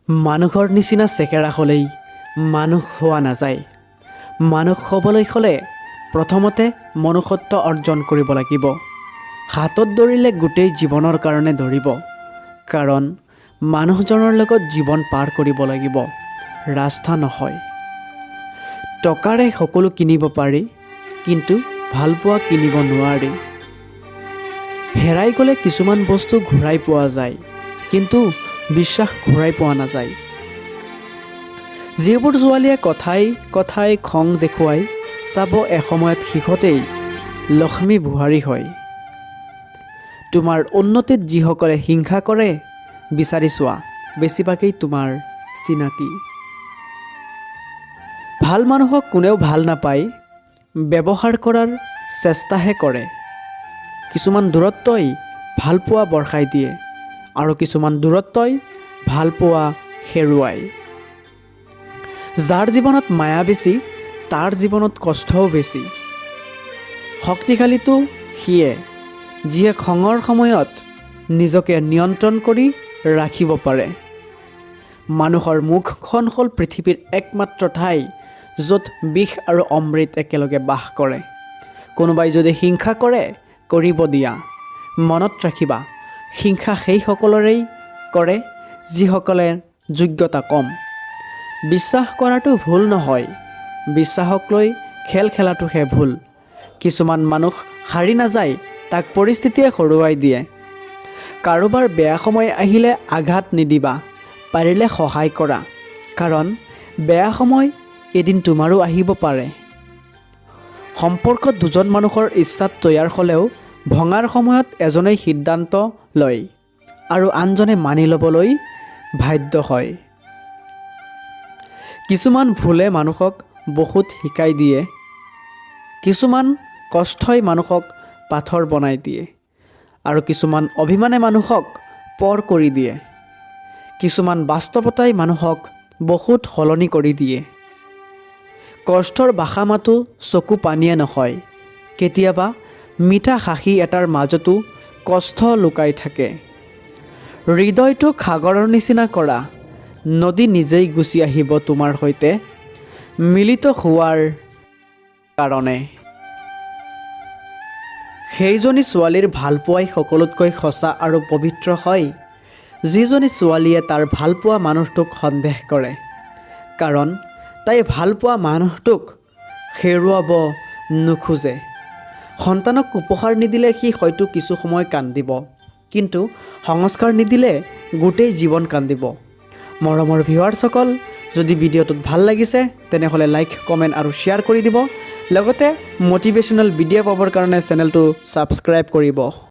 মানুহৰ নিচিনা চেকেৰা হ'লেই মানুহ হোৱা নাযায়। মানুহ হ'বলৈ হ'লে প্ৰথমতে মনুষ্যত্ব অৰ্জন কৰিব লাগিব। হাতত ধৰিলে গোটেই জীৱনৰ কাৰণে ধৰিব, কাৰণ মানুহজনৰ লগত জীৱন পাৰ কৰিব লাগিব, ৰাস্তা নহয়। টকাৰে সকলো কিনিব পাৰি, কিন্তু ভালপোৱা কিনিব নোৱাৰি। হেৰাই গ'লে কিছুমান বস্তু ঘূৰাই পোৱা যায়, কিন্তু বিশ্বাস ঘূৰাই পোৱা নাযায়। যিবোৰ ছোৱালীয়ে কথাই কথাই খং দেখুৱাই চাব এসময়ত সিহঁতেই লক্ষ্মী বুহাৰী হয়। তোমাৰ উন্নতিত যিসকলে হিংসা কৰে বিচাৰি চোৱা, বেছিভাগেই তোমাৰ চিনাকি। ভাল মানুহক কোনেও ভাল নাপায়, ব্যৱহাৰ কৰাৰ চেষ্টাহে কৰে। কিছুমান দূৰত্বই ভালপোৱা বৰ্ষাই দিয়ে, আৰু কিছুমান দূৰত্বই ভালপোৱা হেৰুৱায়। যাৰ জীৱনত মায়া বেছি, তাৰ জীৱনত কষ্টও বেছি। শক্তিশালীটো সিয়ে, যিয়ে খঙৰ সময়ত নিজকে নিয়ন্ত্ৰণ কৰি ৰাখিব পাৰে। মানুহৰ মুখখন হ'ল পৃথিৱীৰ একমাত্ৰ ঠাই য'ত বিষ আৰু অমৃত একেলগে বাস কৰে। কোনোবাই যদি হিংসা কৰে, কৰিব দিয়া। মনত ৰাখিবা, হিংসা সেইসকলৰেই কৰে যিসকলে যোগ্যতা কম। বিশ্বাস কৰাটো ভুল নহয়, বিশ্বাসক লৈ খেল খেলাটোহে ভুল। কিছুমান মানুহ হাৰি নাযায়, তাক পৰিস্থিতিয়ে হৰুৱাই দিয়ে। কাৰোবাৰ বেয়া সময় আহিলে আঘাত নিদিবা, পাৰিলে সহায় কৰা, কাৰণ বেয়া সময় এদিন তোমাৰো আহিব পাৰে। সম্পৰ্কত দুজন মানুহৰ ইচ্ছাত তৈয়াৰ হ'লেও ভঙাৰ সময়ত এজনেই সিদ্ধান্ত লয় আৰু আনজনে মানি ল'বলৈ বাধ্য হয়। কিছুমান ভুলে মানুহক বহুত শিকাই দিয়ে, কিছুমান কষ্টই মানুহক পাথৰ বনাই দিয়ে, আৰু কিছুমান অভিমানে মানুহক পৰ কৰি দিয়ে। কিছুমান বাস্তৱতাই মানুহক বহুত সলনি কৰি দিয়ে। কষ্টৰ ভাষা মাতো চকু পানীয়ে নহয়, কেতিয়াবা মিঠা হাঁহি এটাৰ মাজতো কষ্ট লুকাই থাকে। হৃদয়টোক সাগৰৰ নিচিনা কৰা, নদী নিজেই গুচি আহিব তোমাৰ সৈতে মিলিত হোৱাৰ কাৰণে। সেইজনী ছোৱালীৰ ভালপোৱাই সকলোতকৈ সঁচা আৰু পবিত্ৰ হয়, যিজনী ছোৱালীয়ে তাৰ ভালপোৱা মানুহটোক সন্দেহ কৰে, কাৰণ তাই ভালপোৱা মানুহটোক হেৰুৱাব নোখোজে। সন্তানক উপহাৰ নিদিলে সি হয়তো কিছু সময় কান্দিব, কিন্তু সংস্কাৰ নিদিলে গোটেই জীৱন কান্দিব। মৰমৰ ভিউৱাৰ্ছসকল, যদি ভিডিঅ'টোত ভাল লাগিছে তেনেহ'লে লাইক, কমেণ্ট আৰু শ্বেয়াৰ কৰি দিব। লগতে মটিভেশ্যনেল ভিডিঅ' পাবৰ কাৰণে চেনেলটো ছাবস্ক্ৰাইব কৰিব।